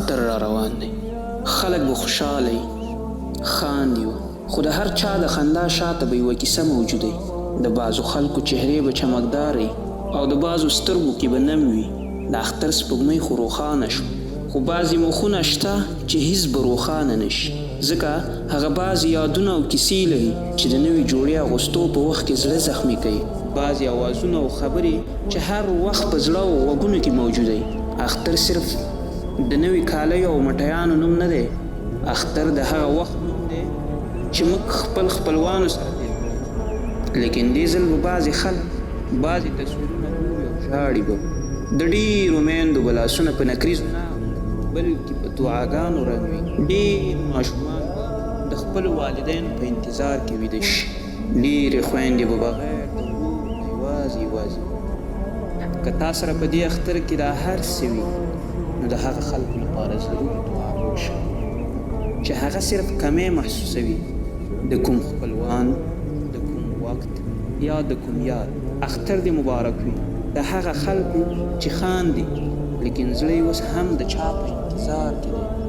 اختر را روان دی. خلک به خوشحاله وي، خاندي و خو د هر چا د خندا شاته به یوه کیسه موجوده وي. د بعضو خلکو چهرې به چمکدار وي او د بعضو سترګو کې به نم وي. د اختر سپوږمۍ خو روښانه شوه، خو بعضې مخونه شته چې هیڅ به روښانه نشي، ځکه هغه بعضې یادونه او کیسې لري چې د نوې جوړې اغوستو په وخت کې زړه زخمي کوي. بعضې اوازونه او خبرې چې هر وخت په زړه او غوږونو کې موجوده وي. اختر صرف د نوې کالیو او مټیانو نوم نه دی، اختر د هغه وخت نوم دی چې موږ خپل خپلوانو سره تېر کړو. لیکن دې ځل به بعضې خلک بعضې تصویرونه ګوري او ژاړي به. د ډېرو میندو به لاسونه په نکریزو نه بلکې په دعاګانو رنګ وي. ډېر ماشومان به د خپلو والدینو په انتظار کې ویده شي. ډېرې خویندې به بغیر د ورور نه یوازې یوازې. که تا سره په دې اختر کې دا هر څه وي، نو د هغه خلکو لپاره ضرور دعا وشه چې هغه صرف کمی محسوسوي. د کوم خپلوان، د کوم وخت یا د کوم یاد. اختر دې مبارک وي د هغه خلکو چې خاندي لیکن زړه یې اوس هم د چا په انتظار کې دی.